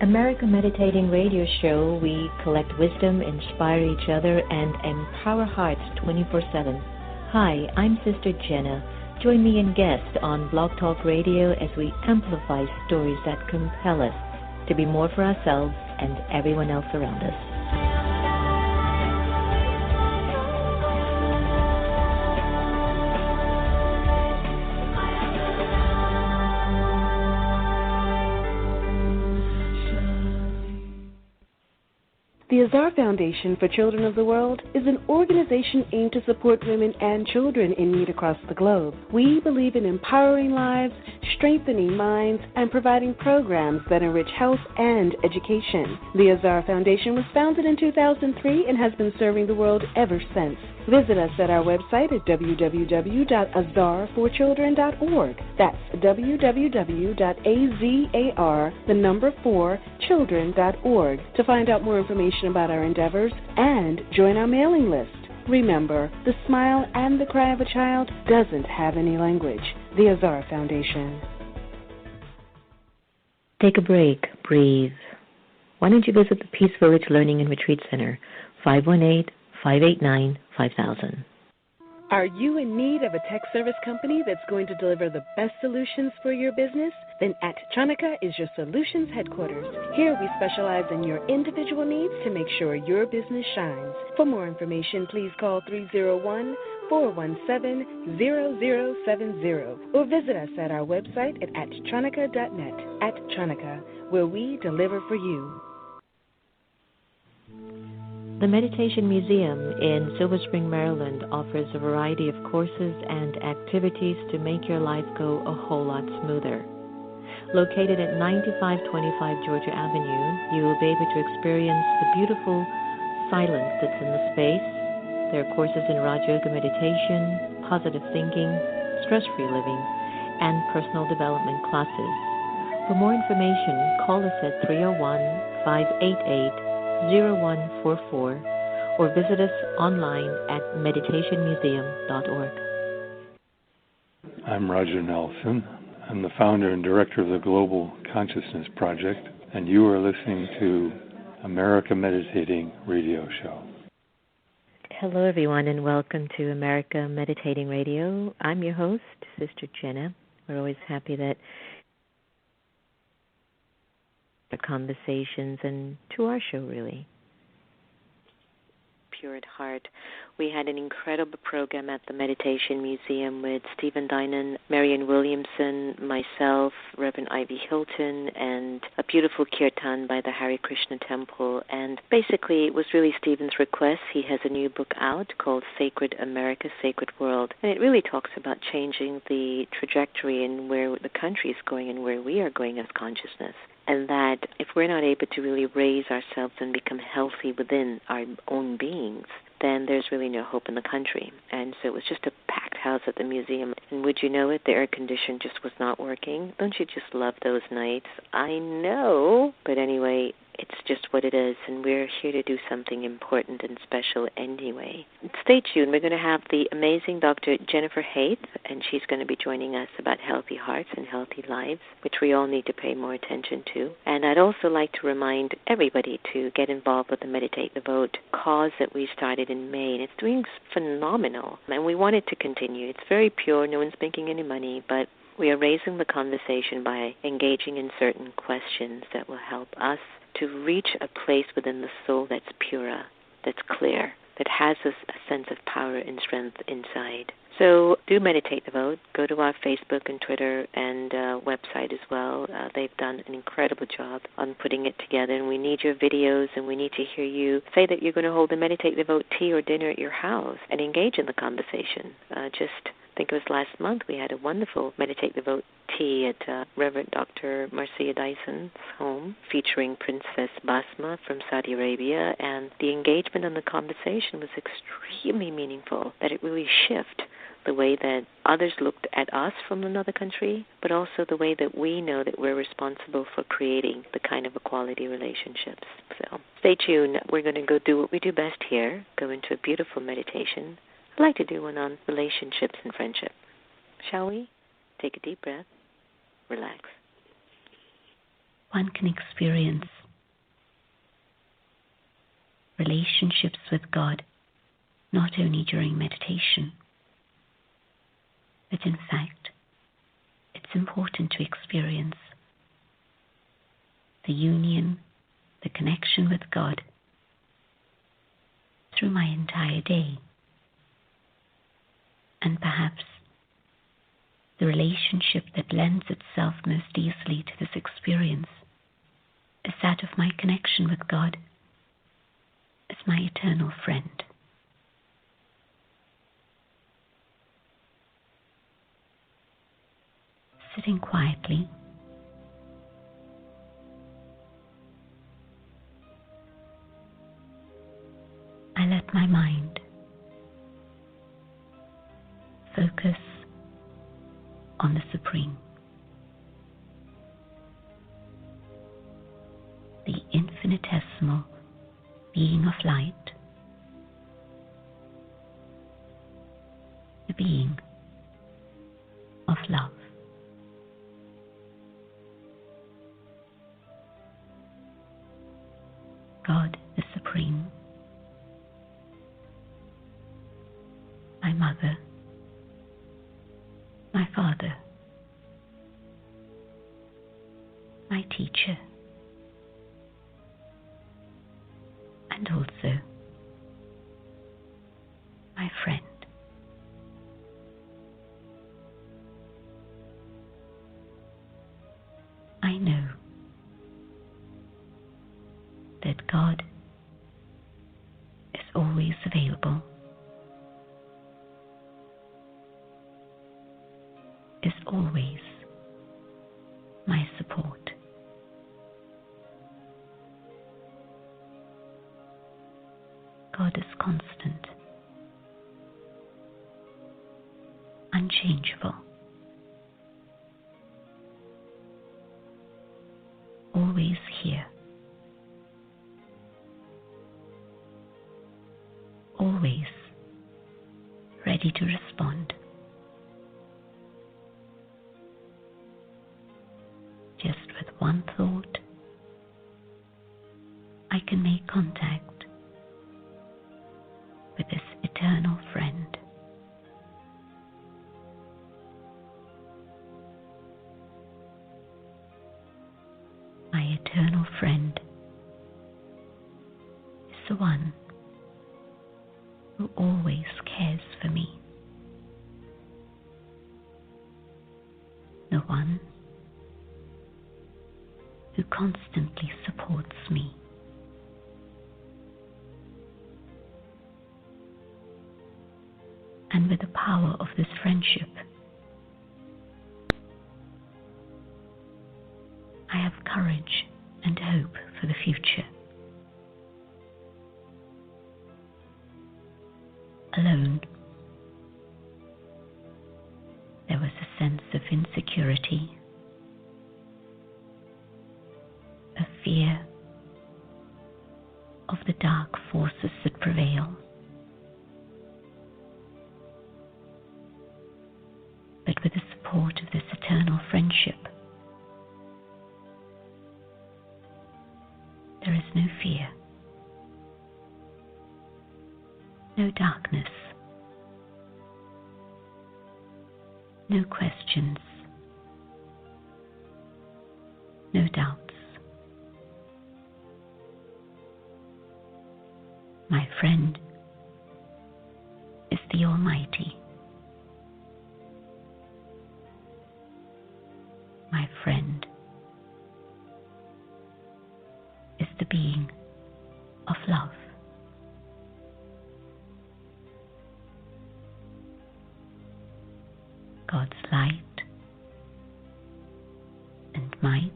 America Meditating Radio Show, we collect wisdom, inspire each other, and empower hearts 24/7. Hi, I'm Sister Jenna. Join me and guest on Blog Talk Radio as we amplify stories that compel us to be more for ourselves and everyone else around us. The Azar Foundation for Children of the World is an organization aimed to support women and children in need across the globe. We believe in empowering lives, strengthening minds, and providing programs that enrich health and education. The Azar Foundation was founded in 2003 and has been serving the world ever since. Visit us at our website at www.azar4children.org. That's www.azar4children.org to find out more information about our endeavors and join our mailing list. Remember, the smile and the cry of a child doesn't have any language. The Azar Foundation. Take a break. Breathe. Why don't you visit the Peace Village Learning and Retreat Center, 518-589-5000. Are you in need of a tech service company that's going to deliver the best solutions for your business? Then @Tronica is your solutions headquarters. Here we specialize in your individual needs to make sure your business shines. For more information, please call 301-417-0070 or visit us at our website at @tronica.net. @Tronica, where we deliver for you. The Meditation Museum in Silver Spring, Maryland offers a variety of courses and activities to make your life go a whole lot smoother. Located at 9525 Georgia Avenue, you will be able to experience the beautiful silence that's in the space. There are courses in Raj Yoga meditation, positive thinking, stress-free living, and personal development classes. For more information, call us at 301-588-0144 or visit us online at meditationmuseum.org. I'm Roger Nelson. I'm the founder and director of the Global Consciousness Project, and you are listening to America Meditating Radio Show. Hello, everyone, and welcome to America Meditating Radio. I'm your host, Sister Jenna. We're always happy that the conversations and to our show, really. Pure at heart. We had an incredible program at the Meditation Museum with Stephen Dinan, Marianne Williamson, myself, Reverend Ivy Hilton, and a beautiful kirtan by the Hare Krishna Temple. And basically, it was really Stephen's request. He has a new book out called Sacred America, Sacred World. And it really talks about changing the trajectory and where the country is going and where we are going as consciousness. And that if we're not able to really raise ourselves and become healthy within our own beings, then there's really no hope in the country. And so it was just a packed house at the museum. And would you know it, the air condition just was not working. Don't you just love those nights? I know. But anyway, it's just what it is, and we're here to do something important and special anyway. Stay tuned. We're going to have the amazing Dr. Jennifer-Haythe, and she's going to be joining us about healthy hearts and healthy lives, which we all need to pay more attention to. And I'd also like to remind everybody to get involved with the Meditate the Vote cause that we started in May, and it's doing phenomenal, and we want it to continue. It's very pure. No one's making any money, but we are raising the conversation by engaging in certain questions that will help us to reach a place within the soul that's pure, that's clear, that has a sense of power and strength inside. So do Meditate the Vote. Go to our Facebook and Twitter and website as well. They've done an incredible job on putting it together, and we need your videos, and we need to hear you say that you're going to hold a Meditate the Vote tea or dinner at your house and engage in the conversation. I think it was last month, we had a wonderful Meditate the Vote tea at Reverend Dr. Marcia Dyson's home, featuring Princess Basma from Saudi Arabia, and the engagement and the conversation was extremely meaningful, that it really shifted the way that others looked at us from another country, but also the way that we know that we're responsible for creating the kind of equality relationships. So stay tuned. We're going to go do what we do best here, go into a beautiful meditation. I'd like to do one on relationships and friendship. Shall we? Take a deep breath. Relax. one can experience relationships with God not only during meditation, but in fact, it's important to experience the union, the connection with God through my entire day. And perhaps the relationship that lends itself most easily to this experience is that of my connection with God as my eternal friend. Sitting quietly, I let my mind focus on the Supreme, the infinitesimal being of light, the being of love. God the Supreme, my mother, my father, my teacher, and also my friend. I know that God is always available, is always my support. God is constant, unchangeable, always here, always ready to respond. Just with one thought, I can make contact with this eternal friend. My eternal friend is the one who always cares for me, the one who constantly supports me. And with the power of this friendship, I have courage and hope for the future. Alone, there was a sense of insecurity, a fear of the dark forces that prevail. But with the support of this eternal friendship, there is no fear, no darkness, no questions, no doubts. My friend is the Almighty. My friend is the being of love. God's light and might,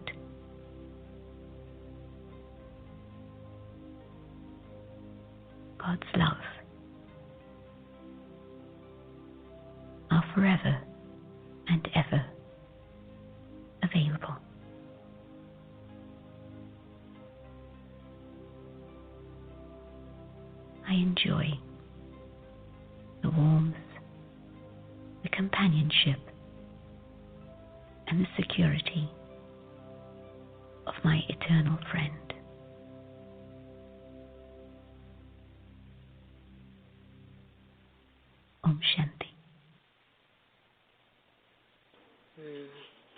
God's love are forever and ever available. I enjoy the warmth, the companionship, and the security of my eternal friend. Om Shanti.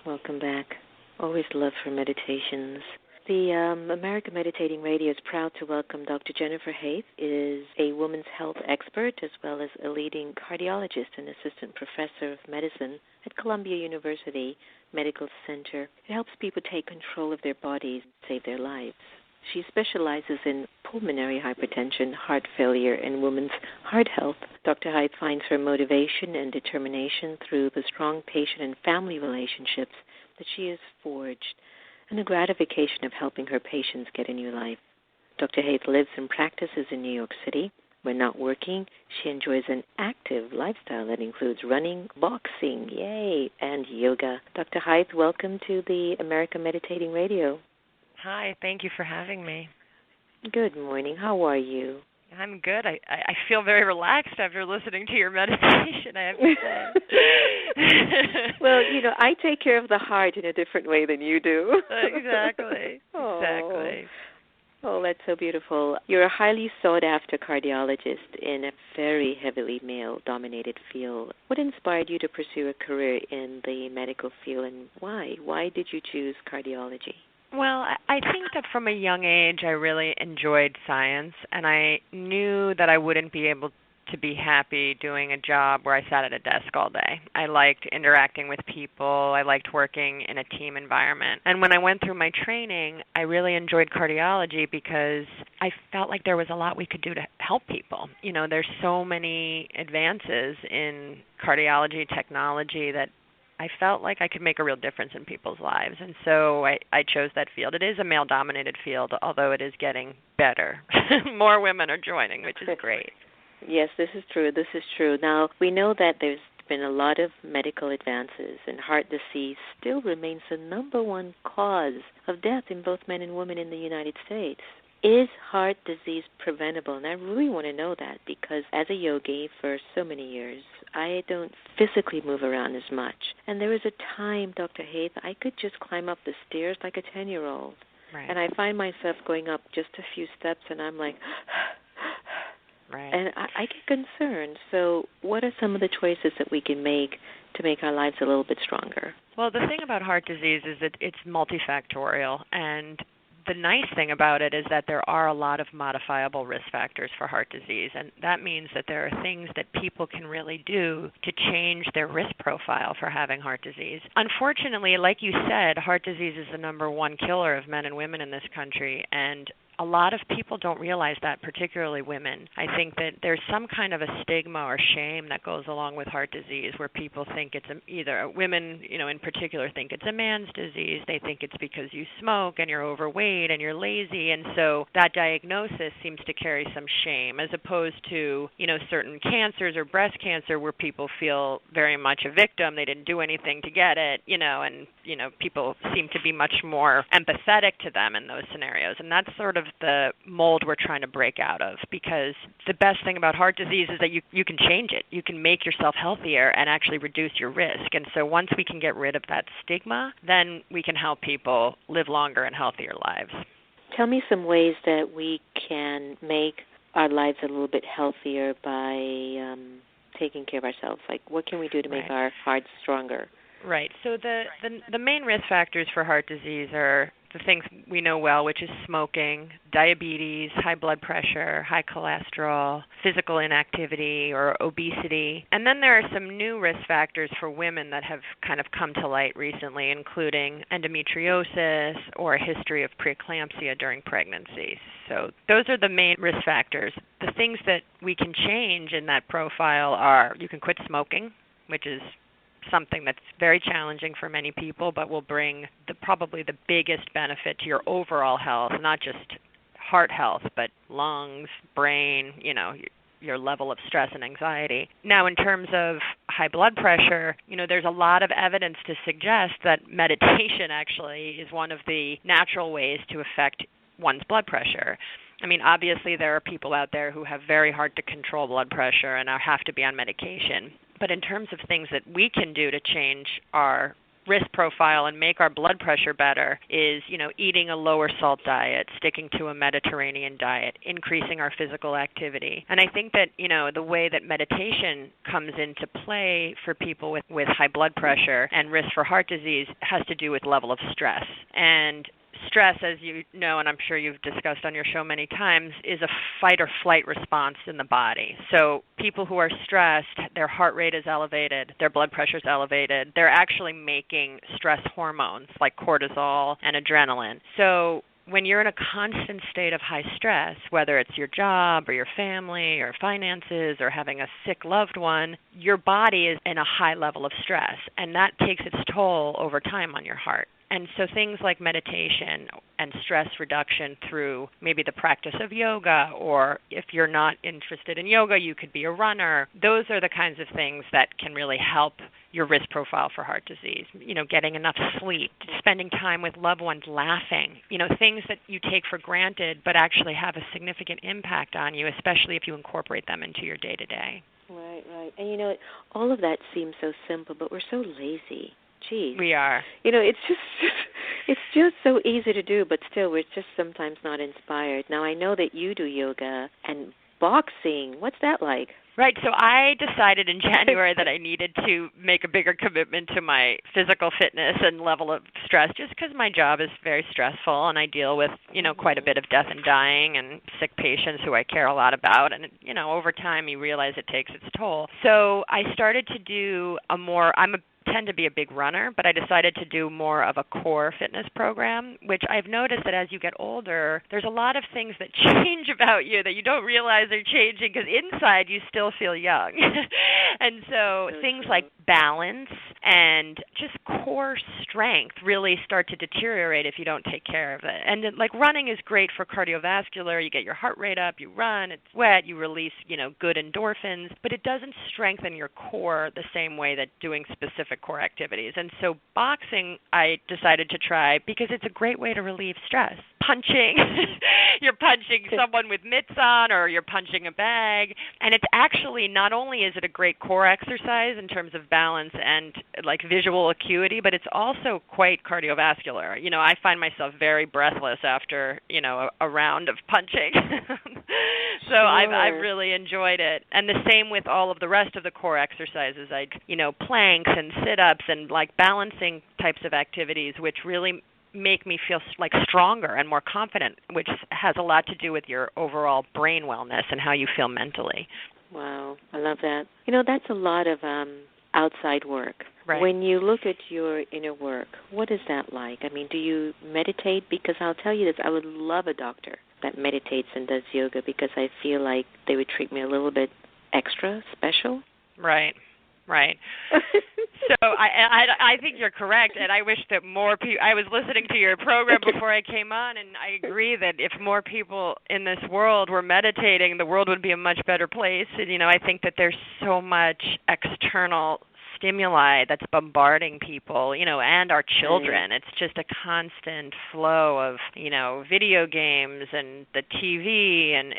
Welcome back. Always love for meditations. The American Meditating Radio is proud to welcome Dr. Jennifer-Haythe, is a women's health expert as well as a leading cardiologist and assistant professor of medicine at Columbia University Medical Center. It helps people take control of their bodies and save their lives. She specializes in pulmonary hypertension, heart failure, and women's heart health. Dr. Haythe finds her motivation and determination through the strong patient and family relationships that she has forged and the gratification of helping her patients get a new life. Dr. Haythe lives and practices in New York City. When not working, she enjoys an active lifestyle that includes running, boxing, yay, and yoga. Dr. Haythe, welcome to the American Meditating Radio. Hi, thank you for having me. Good morning. How are you? I'm good. I feel very relaxed after listening to your meditation, I have to say. Well, I take care of the heart in a different way than you do. Exactly. Oh. Exactly. Oh, that's so beautiful. You're a highly sought-after cardiologist in a very heavily male-dominated field. What inspired you to pursue a career in the medical field, and why? Why did you choose cardiology? Well, I think that from a young age I really enjoyed science, and I knew that I wouldn't be able to be happy doing a job where I sat at a desk all day. I liked interacting with people. I liked working in a team environment. And when I went through my training, I really enjoyed cardiology because I felt like there was a lot we could do to help people. There's so many advances in cardiology technology that I felt like I could make a real difference in people's lives, and so I chose that field. It is a male-dominated field, although it is getting better. More women are joining, which is great. Yes, this is true. This is true. Now, we know that there's been a lot of medical advances, and heart disease still remains the number one cause of death in both men and women in the United States. Is heart disease preventable? And I really want to know that because as a yogi for so many years, I don't physically move around as much. And there was a time, Dr. Haythe, I could just climb up the stairs like a 10-year-old. Right. And I find myself going up just a few steps, and I'm like, right. And I get concerned. So what are some of the choices that we can make to make our lives a little bit stronger? Well, the thing about heart disease is that it's multifactorial, and the nice thing about it is that there are a lot of modifiable risk factors for heart disease, and that means that there are things that people can really do to change their risk profile for having heart disease. Unfortunately, like you said, heart disease is the number one killer of men and women in this country, and a lot of people don't realize that, particularly women. I think that there's some kind of a stigma or shame that goes along with heart disease where people think it's either women, in particular think it's a man's disease. They think it's because you smoke and you're overweight and you're lazy, and so that diagnosis seems to carry some shame as opposed to, certain cancers or breast cancer where people feel very much a victim. They didn't do anything to get it, and people seem to be much more empathetic to them in those scenarios, and that's sort of the mold we're trying to break out of, because the best thing about heart disease is that you can change it. You can make yourself healthier and actually reduce your risk. And so once we can get rid of that stigma, then we can help people live longer and healthier lives. Tell me some ways that we can make our lives a little bit healthier by taking care of ourselves. Like, what can we do to make our hearts stronger? Right. So the main risk factors for heart disease are the things we know well, which is smoking, diabetes, high blood pressure, high cholesterol, physical inactivity or obesity. And then there are some new risk factors for women that have kind of come to light recently, including endometriosis or a history of preeclampsia during pregnancy. So those are the main risk factors. The things that we can change in that profile are you can quit smoking, which is something that's very challenging for many people, but will bring probably the biggest benefit to your overall health, not just heart health, but lungs, brain, your level of stress and anxiety. Now, in terms of high blood pressure, there's a lot of evidence to suggest that meditation actually is one of the natural ways to affect one's blood pressure. I mean, obviously there are people out there who have very hard to control blood pressure and have to be on medication. But in terms of things that we can do to change our risk profile and make our blood pressure better is, eating a lower salt diet, sticking to a Mediterranean diet, increasing our physical activity. And I think that, the way that meditation comes into play for people with high blood pressure and risk for heart disease has to do with level of stress. And stress, as you know, and I'm sure you've discussed on your show many times, is a fight or flight response in the body. So people who are stressed, their heart rate is elevated, their blood pressure is elevated. They're actually making stress hormones like cortisol and adrenaline. So when you're in a constant state of high stress, whether it's your job or your family or finances or having a sick loved one, your body is in a high level of stress, and that takes its toll over time on your heart. And so things like meditation and stress reduction through maybe the practice of yoga, or if you're not interested in yoga, you could be a runner. Those are the kinds of things that can really help your risk profile for heart disease. Getting enough sleep, spending time with loved ones, laughing, things that you take for granted but actually have a significant impact on you, especially if you incorporate them into your day-to-day. Right. And, all of that seems so simple, but we're so lazy. Geez. We are. It's just so easy to do, but still we're just sometimes not inspired. Now, I know that you do yoga and boxing. What's that like? Right. So I decided in January that I needed to make a bigger commitment to my physical fitness and level of stress, just because my job is very stressful and I deal with, quite a bit of death and dying and sick patients who I care a lot about. And, over time you realize it takes its toll. So I started to do tend to be a big runner, but I decided to do more of a core fitness program, which I've noticed that as you get older, there's a lot of things that change about you that you don't realize are changing, because inside you still feel young. And so things like balance and just core strength really start to deteriorate if you don't take care of it. And like running is great for cardiovascular. You get your heart rate up, you run, it's wet, you release, good endorphins, but it doesn't strengthen your core the same way that doing specific core activities. And so boxing I decided to try because it's a great way to relieve stress. Punching, you're punching someone with mitts on, or you're punching a bag, and it's actually, not only is it a great core exercise in terms of balance and like visual acuity, but it's also quite cardiovascular. I find myself very breathless after, a round of punching. So sure. I've really enjoyed it. And the same with all of the rest of the core exercises, planks and sit-ups and like balancing types of activities, which really make me feel like stronger and more confident, which has a lot to do with your overall brain wellness and how you feel mentally. Wow, I love that. That's a lot of outside work. Right. When you look at your inner work, what is that like? I mean, do you meditate? Because I'll tell you this, I would love a doctor that meditates and does yoga, because I feel like they would treat me a little bit extra special. Right. So I think you're correct, and I wish that more people. I was listening to your program before I came on, and I agree that if more people in this world were meditating, the world would be a much better place. And I think that there's so much external stimuli that's bombarding people, and our children. It's just a constant flow of, video games and the TV and,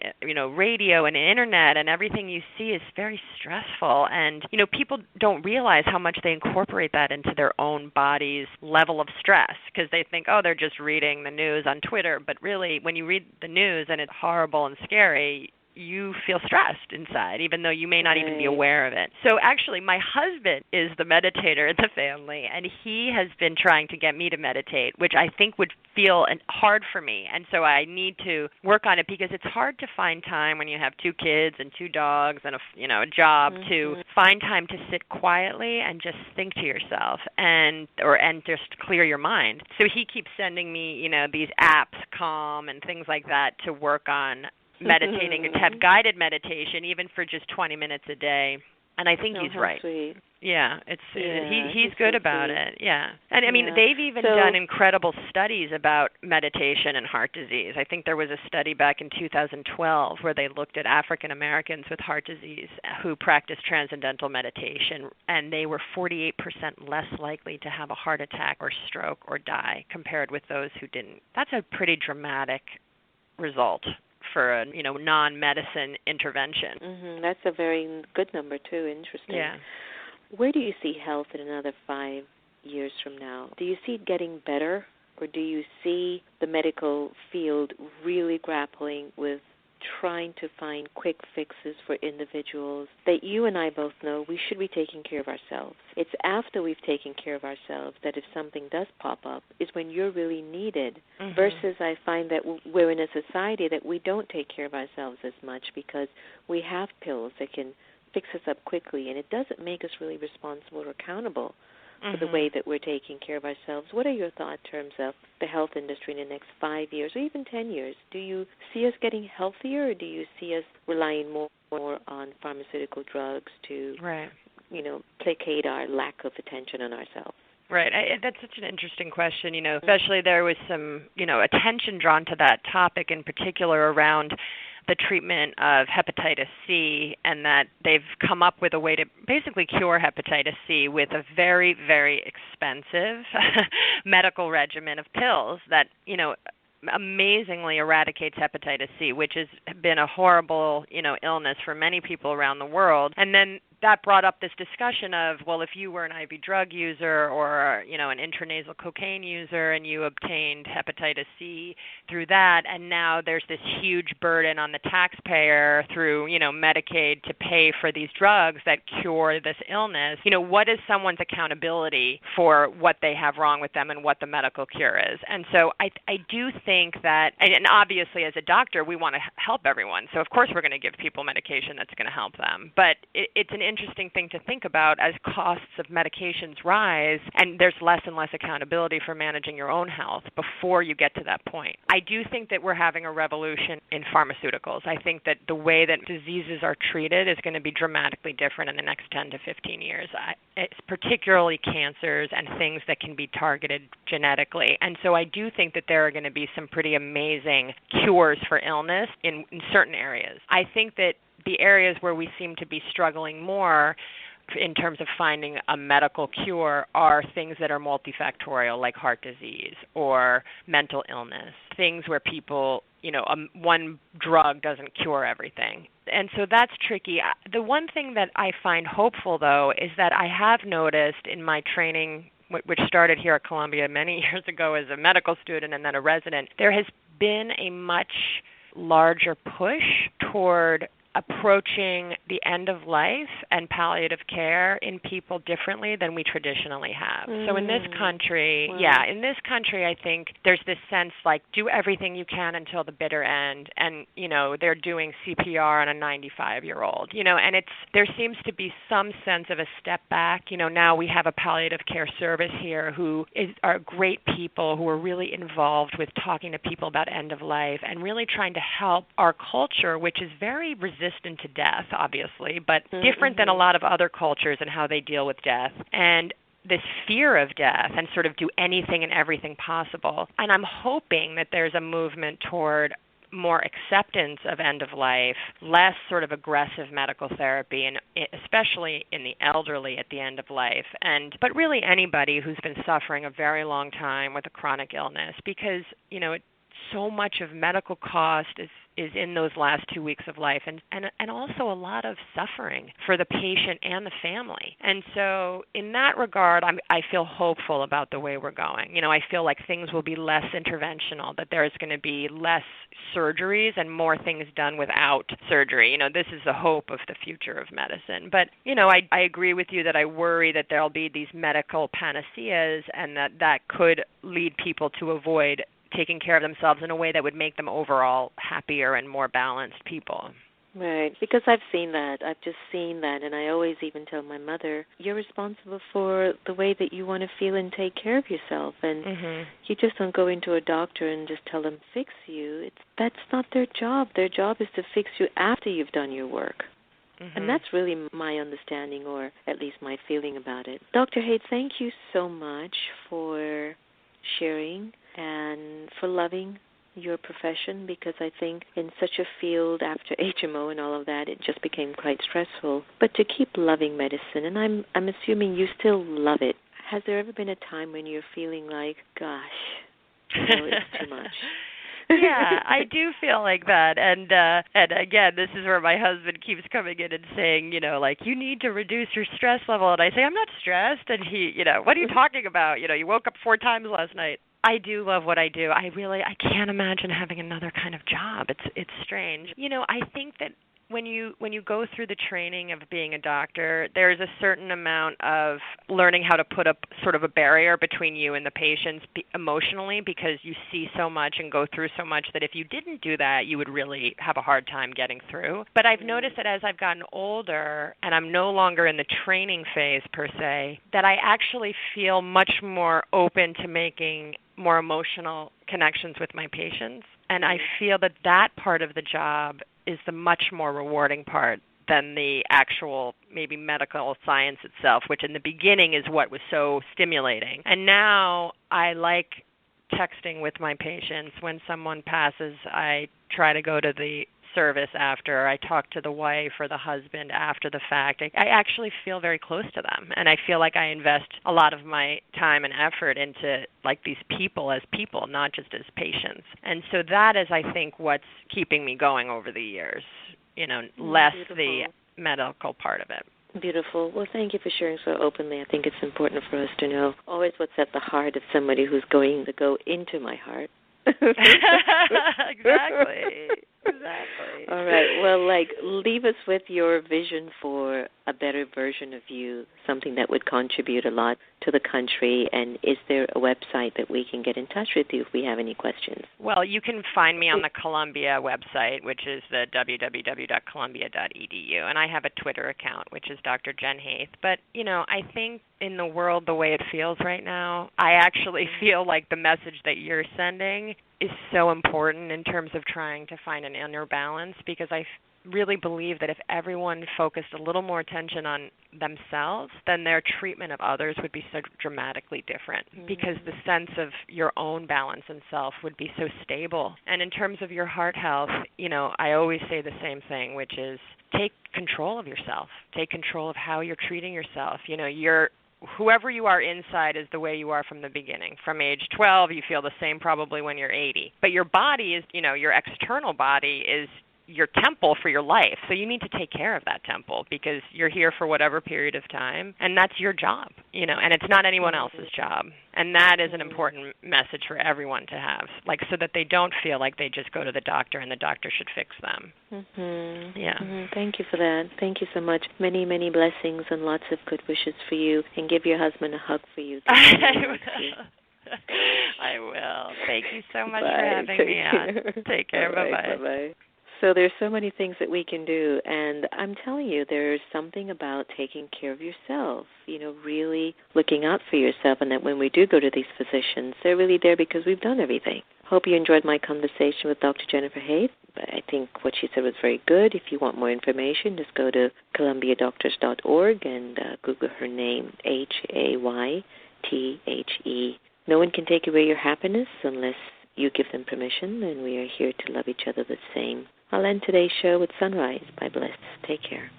radio and internet, and everything you see is very stressful. And, people don't realize how much they incorporate that into their own body's level of stress, because they think, they're just reading the news on Twitter. But really, when you read the news and it's horrible and scary, you feel stressed inside, even though you may not even be aware of it. So actually, my husband is the meditator in the family, and he has been trying to get me to meditate, which I think would feel hard for me. And so I need to work on it, because it's hard to find time when you have 2 kids and 2 dogs and a job to find time to sit quietly and just think to yourself and just clear your mind. So he keeps sending me, these apps, Calm and things like that, to work on meditating and to have guided meditation, even for just 20 minutes a day. And I think he's right. Sweet. Yeah, he's good about it. Yeah. And I mean, they've even done incredible studies about meditation and heart disease. I think there was a study back in 2012 where they looked at African Americans with heart disease who practiced transcendental meditation, and they were 48% less likely to have a heart attack or stroke or die compared with those who didn't. That's a pretty dramatic result for a non-medicine intervention. That's a very good number too. Interesting. Yeah. Where do you see health in another 5 years from now? Do you see it getting better, or do you see the medical field really grappling with trying to find quick fixes for individuals that you and I both know we should be taking care of ourselves? It's after we've taken care of ourselves that if something does pop up is when you're really needed, versus I find that we're in a society that we don't take care of ourselves as much because we have pills that can fix us up quickly, and it doesn't make us really responsible or accountable for the way that we're taking care of ourselves. What are your thoughts in terms of the health industry in the next 5 years or even 10 years? Do you see us getting healthier, or do you see us relying more on pharmaceutical drugs to, placate our lack of attention on ourselves? Right. That's such an interesting question, especially there was some, attention drawn to that topic in particular around the treatment of hepatitis C, and that they've come up with a way to basically cure hepatitis C with a very, very expensive medical regimen of pills that, amazingly eradicates hepatitis C, which has been a horrible, illness for many people around the world. And then that brought up this discussion of, well, if you were an IV drug user or, an intranasal cocaine user and you obtained hepatitis C through that, and now there's this huge burden on the taxpayer through, Medicaid to pay for these drugs that cure this illness, what is someone's accountability for what they have wrong with them and what the medical cure is? And so I do think that, and obviously as a doctor, we want to help everyone. So of course we're going to give people medication that's going to help them. But it's an interesting thing to think about as costs of medications rise and there's less and less accountability for managing your own health before you get to that point. I do think that we're having a revolution in pharmaceuticals. I think that the way that diseases are treated is going to be dramatically different in the next 10 to 15 years. It's particularly cancers and things that can be targeted genetically. And so I do think that there are going to be some pretty amazing cures for illness in certain areas. I think that the areas where we seem to be struggling more in terms of finding a medical cure are things that are multifactorial, like heart disease or mental illness, things where people, one drug doesn't cure everything. And so that's tricky. The one thing that I find hopeful, though, is that I have noticed in my training, which started here at Columbia many years ago as a medical student and then a resident, there has been a much larger push toward approaching the end of life and palliative care in people differently than we traditionally have. So in this country, I think there's this sense like do everything you can until the bitter end, and they're doing CPR on a 95-year-old, and there seems to be some sense of a step back. Now we have a palliative care service here who are great people who are really involved with talking to people about end of life and really trying to help our culture, which is very resistant to death, obviously, but different than a lot of other cultures and how they deal with death. And this fear of death and sort of do anything and everything possible. And I'm hoping that there's a movement toward more acceptance of end of life, less sort of aggressive medical therapy, and especially in the elderly at the end of life, but really anybody who's been suffering a very long time with a chronic illness, because so much of medical cost is in those last 2 weeks of life, and also a lot of suffering for the patient and the family. And so in that regard, I feel hopeful about the way we're going. I feel like things will be less interventional, that there's going to be less surgeries and more things done without surgery. This is the hope of the future of medicine. But, I agree with you that I worry that there'll be these medical panaceas and that could lead people to avoid taking care of themselves in a way that would make them overall happier and more balanced people. Right, because I've seen that. I've just seen that, and I always even tell my mother, you're responsible for the way that you want to feel and take care of yourself, and you just don't go into a doctor and just tell them, fix you. That's not their job. Their job is to fix you after you've done your work. And that's really my understanding, or at least my feeling about it. Dr. Haythe, thank you so much for sharing and for loving your profession, because I think in such a field after HMO and all of that, it just became quite stressful. But to keep loving medicine, and I'm assuming you still love it. Has there ever been a time when you're feeling like, gosh, it's too much? Yeah, I do feel like that. And again, this is where my husband keeps coming in and saying, like, you need to reduce your stress level. And I say, I'm not stressed. And he, what are you talking about? You woke up 4 times last night. I do love what I do. I can't imagine having another kind of job. It's strange. I think that when you go through the training of being a doctor, there's a certain amount of learning how to put up sort of a barrier between you and the patients emotionally, because you see so much and go through so much that if you didn't do that, you would really have a hard time getting through. But I've noticed that as I've gotten older and I'm no longer in the training phase per se, that I actually feel much more open to making more emotional connections with my patients. And I feel that that part of the job is the much more rewarding part than the actual maybe medical science itself, which in the beginning is what was so stimulating. And now I like texting with my patients. When someone passes, I try to go to the service after. I talk to the wife or the husband after the fact. I actually feel very close to them, and I feel like I invest a lot of my time and effort into like these people as people, not just as patients. And so that is, I think, what's keeping me going over the years, less Beautiful. The medical part of it. Beautiful. Well, thank you for sharing so openly. I think it's important for us to know always what's at the heart of somebody who's going to go into my heart. Exactly. All right. Well, leave us with your vision for a better version of you, something that would contribute a lot to the country. And is there a website that we can get in touch with you if we have any questions? Well, you can find me on the Columbia website, which is the www.columbia.edu. And I have a Twitter account, which is dr-jennifer-haythe. But, I think in the world the way it feels right now, I actually feel like the message that you're sending is so important in terms of trying to find an inner balance, because I really believe that if everyone focused a little more attention on themselves, then their treatment of others would be so dramatically different, because the sense of your own balance and self would be so stable. And in terms of your heart health, I always say the same thing, which is take control of yourself. Take control of how you're treating yourself. Whoever you are inside is the way you are from the beginning. From age 12, you feel the same probably when you're 80. But your body is, your external body is your temple for your life. So you need to take care of that temple, because you're here for whatever period of time, and that's your job, and it's not anyone else's job. And that is an important message for everyone to have, so that they don't feel like they just go to the doctor and the doctor should fix them. Yeah. Thank you for that. Thank you so much. Many, many blessings and lots of good wishes for you. And give your husband a hug for you. I will. Thank you so much for having me on. Take care. Bye-bye. Bye-bye. So there's so many things that we can do, and I'm telling you, there's something about taking care of yourself, really looking out for yourself, and that when we do go to these physicians, they're really there because we've done everything. Hope you enjoyed my conversation with Dr. Jennifer-Haythe. I think what she said was very good. If you want more information, just go to columbiadoctors.org and Google her name, Haythe. No one can take away your happiness unless you give them permission, and we are here to love each other the same. I'll end today's show with Sunrise by Bliss. Take care.